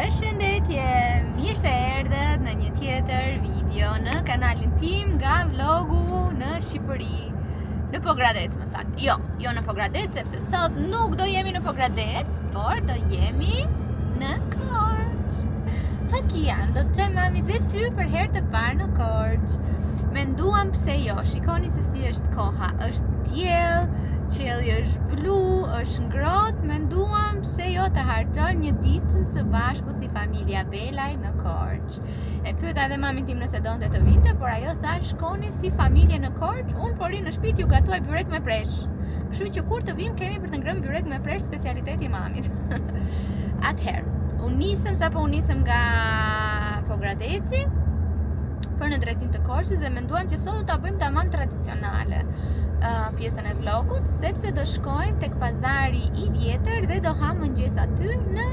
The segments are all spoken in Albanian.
Përshëndetje, mirë se erdhët në një tjetër video në kanalin tim nga vlogu në Shqipëri. Në Pogradec më saktë. Jo në Pogradec, sepse sot nuk do jemi në Pogradec, por do jemi në Korçë. Hëkian, do të qëmë mami dhe ty për herë të parë në Korçë. Menduam pse jo, shikoni se si është koha, është diell, qielli është blu, është ngrohtë, menduam pse jo të harxojmë një ditë së bashku si familja Belaj në Korçë. E pyeta edhe mamin tim nëse donte të vinte, por ajo tha shkoni si familje në Korçë, unë po ri në shtëpi ju gatuaj byrek me presh. Kështu që kur të vim kemi për të ngrënë byrek me presh, specialiteti i mamit. Atëherë, unë nisëm nga Pogradeci për në drejtim të Korçës dhe menduam që sot do ta bëjmë tamam tradicionale pjesën e vlogut, sepse do shkojmë tek pazari i vjetër dhe do ham mëngjes aty në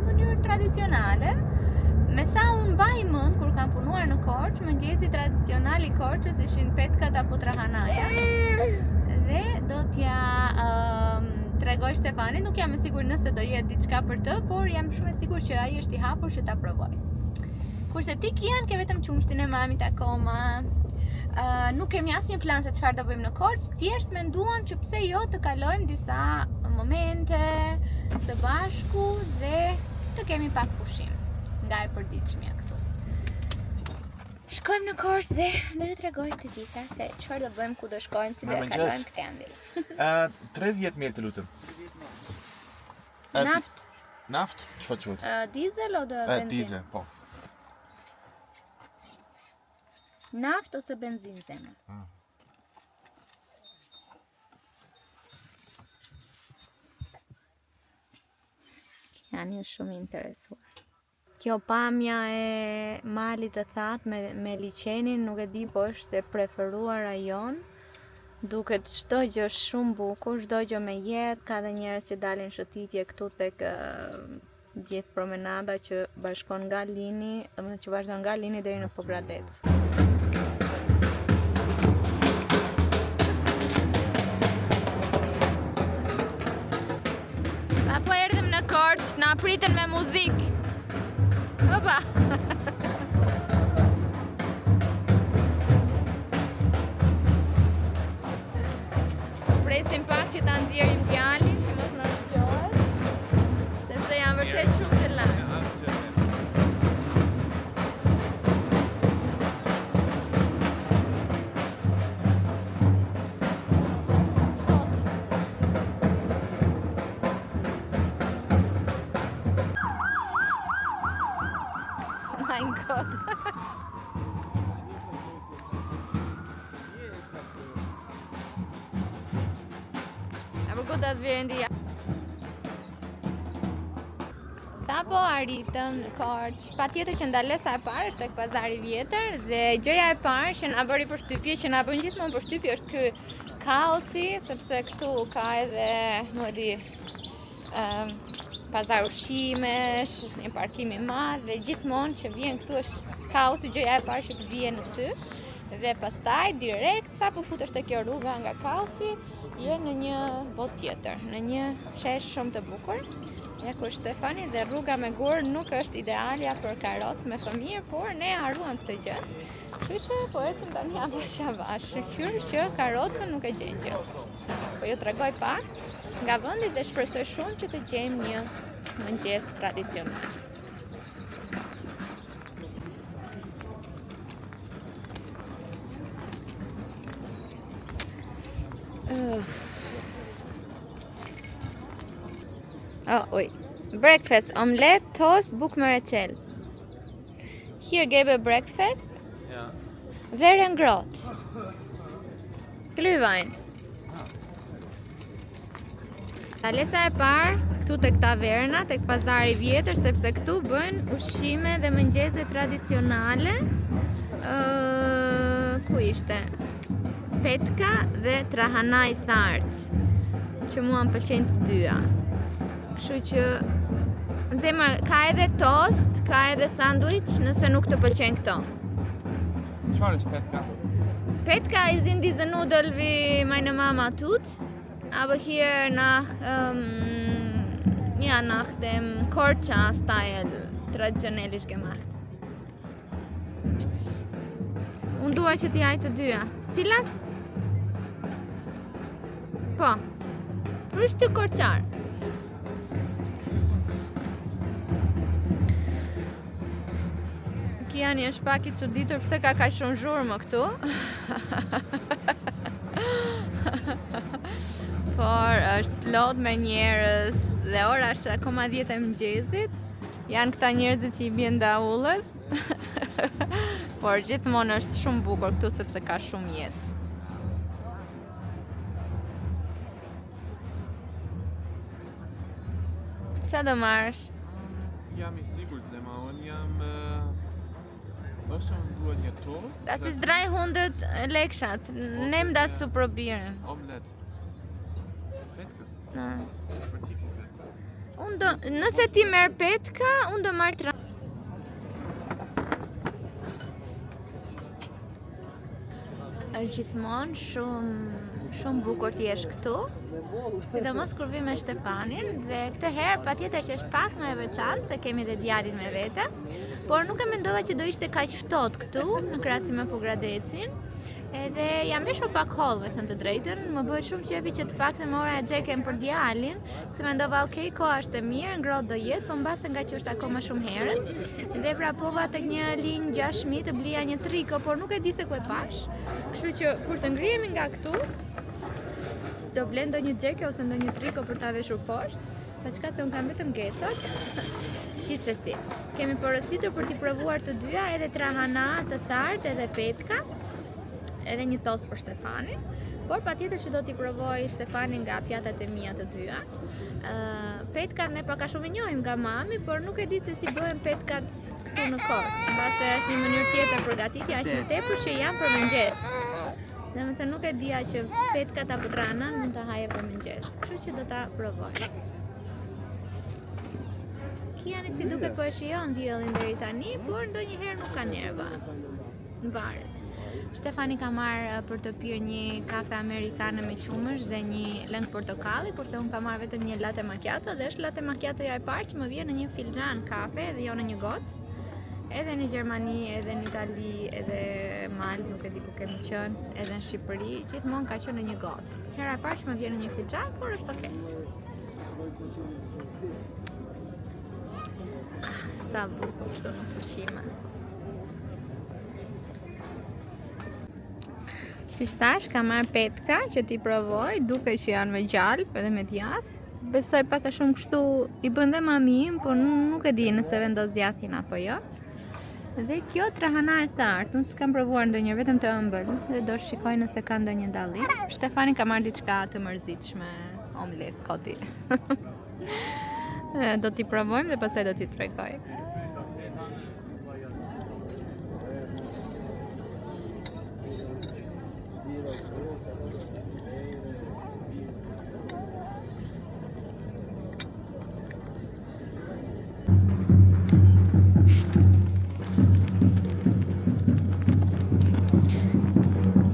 mënyrë tradicionale. Me sa unë mbaj mend kur kam punuar në Korçë, mëngjesi tradicional i Korçës ishin petkat apo trahanaja. Dhe do t'ja tregoj Stefanit, nuk jam e sigurt nëse do jetë diçka për të, por jam shumë e sigurt që ai është i hapur që ta provoj. Kurse ti Kian ke vetëm qumshtin e mamit akoma. Nuk kemi asnjë plan se çfarë do bëjmë në Korçë, thjesht menduam që pse jo të kalojmë disa momente së bashku dhe të kemi pak pushim nga e përditshmja këtu. Shkojmë në Korçë dhe do ju tregoj të gjitha se çfarë do bëjmë, ku do shkojmë, si do e kalojmë këtë ëndël. 30 mirë të lutem. Naft? Naft? Çfarë quhet? Diesel ose benzin? Diesel, po. Naft ose benzin zemra? Janë shumë interesuar. Kjo pamja e malit të thatë me liçenin, nuk e di, po është e preferuar rajon. Duket çdo gjë shumë bukur, çdo gjë me jetë, ka dhe njerëz që dalin shëtitje këtu tek gjithë promenada që bashkon nga Lini, që vazhdon nga Lini deri në Pogradec. Sa po erdhëm në Korçë, na pritën me muzikë. Opa! Presim pak që ta nxjerrim djalin, që mos na zgjohet, sepse janë vërtet shumë të lartë. Mein Gott. Aber gut, dass wir in die... Sa po arritëm në Korçë, patjetër që ndalesa e parë është tek pazari i vjetër dhe gjëja e parë që na bëri përshtypje, që na bën gjithmonë përshtypje, është ky kaosi, sepse këtu ka edhe, nuk e di, pazar ushqimesh, është një parkim i madh dhe gjithmonë që vjen këtu është kaosi, gjëja e parë që të vjen në sy. Dhe pastaj direkt sa po futesh te kjo rruga nga kaosi, je në një botë tjetër, në një shesh shumë të bukur. Ja ku është Stefani dhe rruga me gur nuk është idealja për karrocë me fëmijë, por ne harruam këtë gjë. Kështu që po ecim tani avash avash, shqyr që karrocën nuk e gjen gjë. Po ju tregoj pak nga vendi dhe shpresoj shumë që të gjejmë një mëngjes tradicional. Breakfast, omelet, toast, buk me reçel. Hier gebe breakfast. Ja. Very ngrohtë. Glühwein. Dalesa e parë këtu tek taverna, tek pazari i vjetër, sepse këtu bëjnë ushqime dhe mëngjese tradicionale. Ku ishte? Petka dhe trahanaj thartë, që mua më pëlqejnë të dyja. Kështu që zemra, ka edhe toast, ka edhe sandwich, nëse nuk të pëlqejnë këto. Çfarë është petka? Petka sind diese Nudeln wie meine Mama tut, aber hier nach Ja, nach dem Korça-Style traditionellisch gemacht. Unë dua që t'i jaj të dyja. Cilat? Po. Frysty korçar. Kiani është pak i çuditur pse ka kaq shumë zhurmë këtu. Por është plot me njerëz dhe ora është akoma 10 e mëngjesit. Janë këta njerëzit që I bien daullës. Por gjithmonë është shumë bukur këtu sepse ka shumë jetë. Qa do marrësh? Jam I sigurt se ma unë jam... Ndoshta unë dua një tost. Das ist 300 lekshat. Nimm das zu probieren. Omlet. Petka. Na. Për ti ke petka. Unë do, nëse ti merr petka, unë do marr është gjithmonë shumë bukur të jesh këtu. Sidomos kur vi me Shtefanin dhe këtë herë patjetër që është pak më e veçantë se kemi dhe djalin me vete, por nuk e mendova që do ishte kaq ftohtë këtu në krahasim me Pogradecin. Edhe jam veshur pak holl, me thënë të drejtën, më bëhet shumë qefi që të paktën mora e xheken për djalin, se mendova okay, koha është e mirë, ngrohtë do jetë, po mbase nga që është akoma shumë herët. Dhe vrapova tek një linjë 6000 të blija një triko, por nuk e di se ku e pash. Kështu që kur të ngrihemi nga këtu, do ble ndonjë xheke ose ndonjë triko për ta veshur poshtë, paçka se unë kam vetëm getot. Gjithsesi, kemi porositur për t'i provuar të dyja, edhe trahana të thartë edhe petka. Edhe një tost për Shtefanin, por patjetër që do t'i provoj Shtefanin nga pjatat e mia të dyja. Petkat ne pak a shumë e njohim nga mami, por nuk e di se si bëhen petkat këtu në Korçë, mbase është një mënyrë tjetër përgatitja, aq më tepër që janë për mëngjes. Domethënë nuk e dija që petkat apo trana mund ta haje për mëngjes, kështu që do ta provoj. Kiani si duket po e shijon diellin deri tani, por ndonjëherë nuk ka nerva. Varet. Shtefani ka marrë për të pirë një kafe amerikane me qumësh dhe një lëng portokalli, kurse unë ka marrë vetëm një latte macchiato dhe është latte macchiatoja e parë që më vjen në një filxhan kafe dhe jo në një gotë. Edhe në Gjermani, edhe në Itali, edhe Maltë, nuk e di ku kemi qenë, edhe në Shqipëri, gjithmonë ka qenë në një gotë. Hera e parë që më vjen në një filxhan, por është okay. Sa bukur këto në pushime. Si thash, ka marrë petka që t'i provoj, duke që janë me gjalp edhe me djath. Besoj pak a shumë kështu I bën dhe mami im, por nuk e di nëse vendos djathin apo jo. Dhe kjo trahana e thartë, unë s'kam provuar ndonjëherë, vetëm të ëmbël, dhe do shikoj nëse ka ndonjë dallim. Shtefani ka marrë diçka të mërzitshme, omlet, koti. Do t'i provojmë dhe pastaj do t'i tregoj.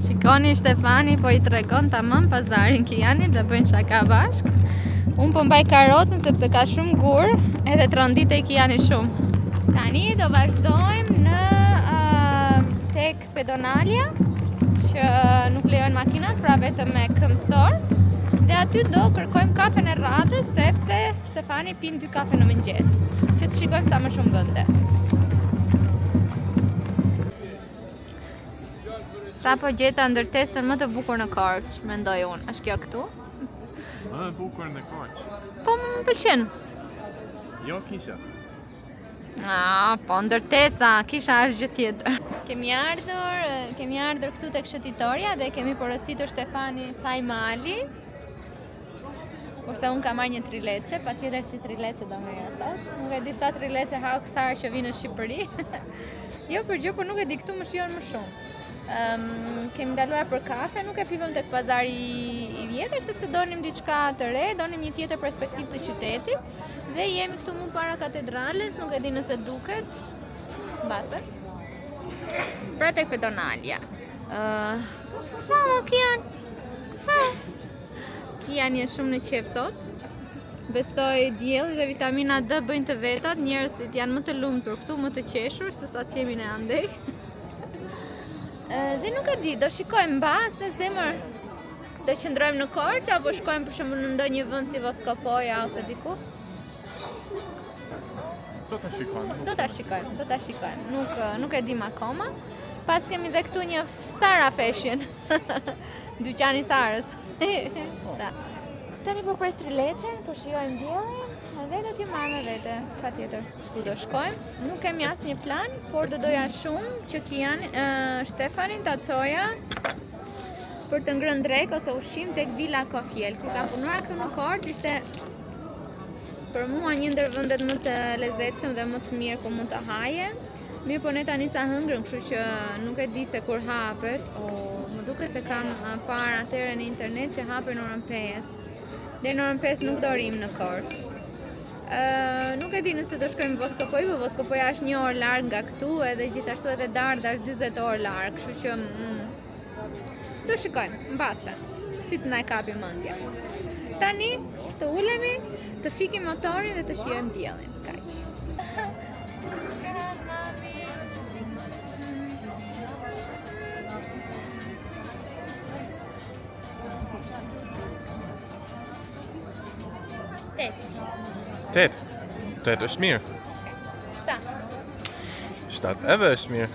Shikoni Shtefani po I tregon tamam pazarin Kianit dhe bëjnë shaka bashk. Unë po mbaj karocën sepse ka shumë gur edhe tronditej Kiani shumë. Tani do vazhdojmë në tek pedonalja që nuk lejojnë makinat, pra vetëm me këmbësor. Dhe aty do kërkojmë kafen e radhës sepse Shtefani pin 2 kafe në mëngjes, që të shikojmë sa më shumë vende. Sa po gjeta ndërtesën më të bukur në Korçë, mendoj unë. Është kjo këtu? Më e bukur në Korçë. Po më pëlqen. Jo kisha. Po ndërtesa, kisha është gjë tjetër. Kemi ardhur këtu tek shëtitoria dhe kemi porositur Shtefani çaj mali. Kurse unë ka marrë një trileçe, patjetër që trileçe do merr sot. Nuk e di sa trileçe ha kësaj që vinë në Shqipëri. Jo për gjë, por nuk e di këtu më shijon më shumë. Kemi ndaluar për kafe, nuk e pivëm tek pazari I vjetër sepse donim diçka të re, donim një tjetër perspektivë të qytetit dhe jemi këtu më para katedrales, nuk e di nëse duket mbase. Pra tek pedonalja. Sa Kian? Kian je shumë në qef sot. Besoj dielli dhe vitamina D bëjnë të vetat, njerëzit janë më të lumtur këtu, më të qeshur se sa që jemi ne andej. Dhe nuk e di, do shikojmë mbase zemër. Do qëndrojmë në Korçë apo shkojmë për shembull në ndonjë vend si Voskopoja ose diku? Do ta shikojmë. Do ta shikojmë. Nuk e dim akoma. Pas kemi dhe këtu një Sara Fashion. Dyqani Sarës. Da. Tani po pres trileçen, po shijojmë diellin, edhe do t'ju marrë me vete, patjetër. Ku do shkojmë? Nuk kemi asnjë plan, por do doja shumë që Shtefanin ta çoja për të ngrënë drek ose ushqim tek Villa Kofiel. Kur kam punuar këtu në Korçë, ishte për mua një ndër vendet më të lezetshëm dhe më të mirë ku mund të haje. Mirë, po ne tani sa hëngrëm, kështu që nuk e di se kur hapet. Më duket se kam parë atëherë në internet që hapen orën 5. Dhe në orën 5 nuk do rim në Korçë. Nuk e di nëse do shkojmë në Voskopoj, po Voskopoja është 1 orë larg nga këtu, edhe gjithashtu edhe Darda është 40 orë larg, kështu që do shikojmë, mbase, si të na e kapi mendja. Tani të ulemi, të fikim motorin dhe të shijojmë diellin. Kaq. Tet është mirë. 7. 7 edhe është mirë.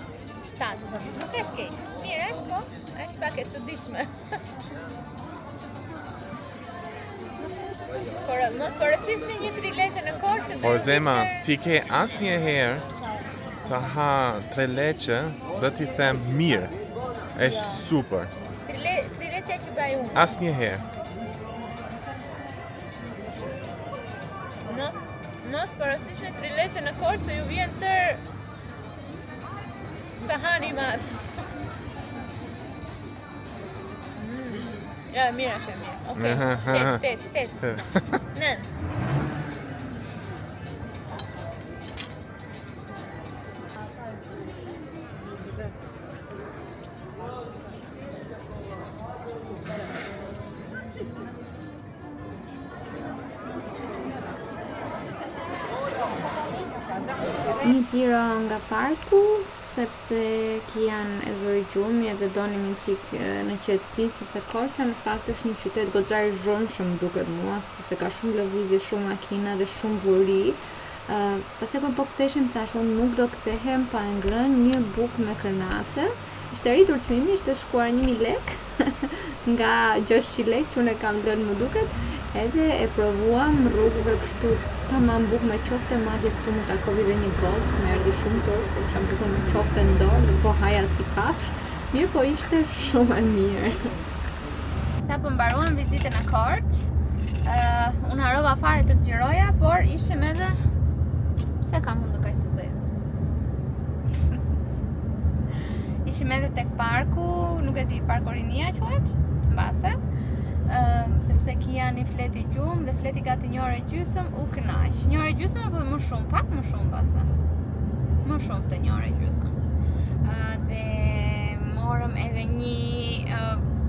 7. Nuk është keq. Mirë është, po është pak e çuditshme. Por mos porosisni një trileçe në Korçë. Por Zema, ti ke asnjëherë të ha trileçe dhe ti them mirë. Është super. Trileçe që bëj unë. Asnjëherë. Mos porosisni trileçe në Korçë se ju vjen tër sahani i madh. Ja, mirë është mirë. Okej. Tet. Në. Një xhiro nga parku, sepse Kian e zori gjumi edhe donim një qik në qetësi, sepse Korça në fakt është një qytet goxha i zhurmshëm duket mua, sepse ka shumë lëvizje, shumë makina dhe shumë buri. Pastaj kur po ktheheshim thash unë nuk do kthehem pa ngrënë një bukë me kërnace. Ishte rritur çmimi, ishte shkuar 1000 lek nga 600 lek që unë e kam lënë më duket. Edhe e provuam rrugëve kështu tamam bukë me qofte, madje këtu më takovi dhe një gocë, më erdhi shumë turp se kisha bukën me qofte në dorë, po haja si kafsh. Mirë, po ishte shumë e mirë. Sa po mbaruam vizitën në Korçë, unë harrova fare të xhiroja, por ishim edhe pse kam mundur kaq të zezë. Ishim edhe tek parku, nuk e di, Parku Rinia quhet, mbase. Sepse Kian i fleti gjumë dhe fleti gati 1 orë e gjysmë u kënaq. 1 orë e gjysmë apo më shumë, pak më shumë base. Më shumë se 1 orë e gjysmë. Dhe morëm edhe një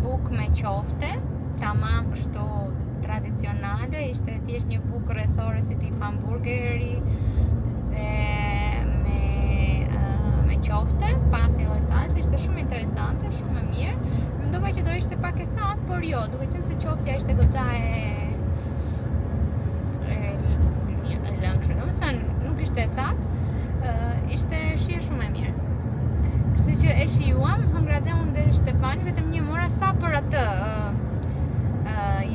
bukë me qofte, tamam kështu tradicionale, ishte thjesht një bukë rrethore si tip hamburgeri dhe me qofte, pasi lloj salce, ishte shumë interesante, shumë e mirë. Mendova që do ishte pak e thatë, por jo, duke qenë se qoftja ishte goxha e lëngshme. Domethënë, nuk ishte e thatë, ishte shije shumë e mirë. Kështu që e shijuam, hëngra dhe unë dhe Shtefani, vetëm një mora sa për atë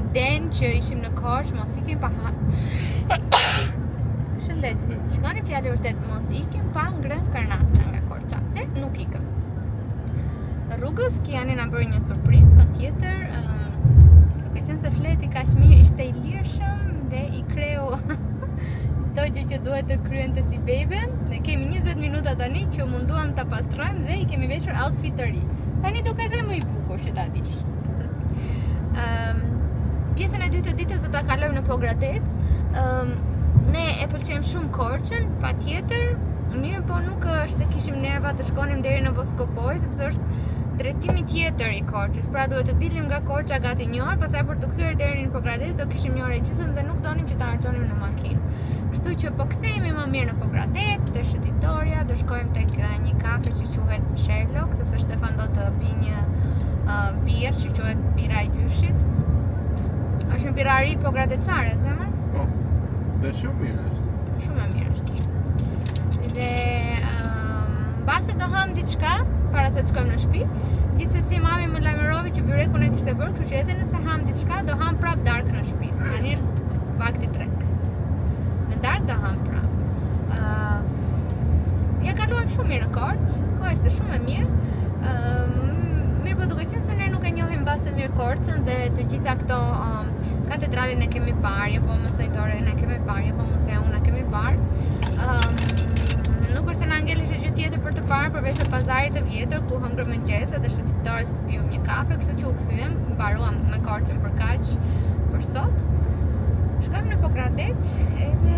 idenë që ishim në Korçë, mos ikim pa Shëndet, shikoni fjalë vërtet, mos ikim pa ngrënë kërnace nga Korça. E nuk ikëm. Rrugës Kiani na bëri një surprizë patjetër, duke qenë se fleti kaq mirë, ishte i lirshëm dhe i kreu çdo gjë që duhet të kryente si bebe. Ne kemi 20 minuta tani që munduam ta pastrojmë dhe i kemi veshur outfit të ri. Tani duket edhe më i bukur që ta dish. Pjesën e dytë të ditës do ta kalojmë në Pogradec. Ne e pëlqejmë shumë Korçën, patjetër. Mirë, po nuk është se kishim nerva të shkonim deri në Voskopoj, sepse është drejtimi tjetër i Korçës. Pra duhet të dilim nga Korça gati 1 orë, pastaj për të kthyer deri në Pogradec do kishim 1 orë e gjysmë dhe nuk donim që ta harxonim në makinë. Kështu që po kthehemi më mirë në Pogradec, te shëtitoria, do shkojmë tek një kafe që quhet Sherlock, sepse Stefan do të pi një birë që quhet bira e gjyshit. Është një birari pogradecare, zemër? Po. Dhe shumë mirë është. Shumë e mirë është. Dhe mbase do ham diçka para se të shkojmë në shtëpi. Gjithsesi mami më lajmëroi që byrekun e kishte bërë, kështu që edhe nëse ham diçka do ham prap darkë në shtëpi. Tani është vakti trekës. Në darkë do ham prap. Ja kaluam shumë mirë në Korçë, koha ishte shumë e mirë. Mirë po duke qenë se ne nuk e njohim mbase mirë Korçën dhe të gjitha këto katedralin e kemi parë, apo mësojtoren e kemi parë, apo muzeun e kemi parë. Nuk është se na ngelishe gjë tjetër për të parë përveç se pazarit të vjetër ku hëngrëm mëngjes edhe shëtitores ku pijëm një kafe, kështu që u kthyem, mbaruam me Korçën për kaq për sot. Shkojmë në Pogradec edhe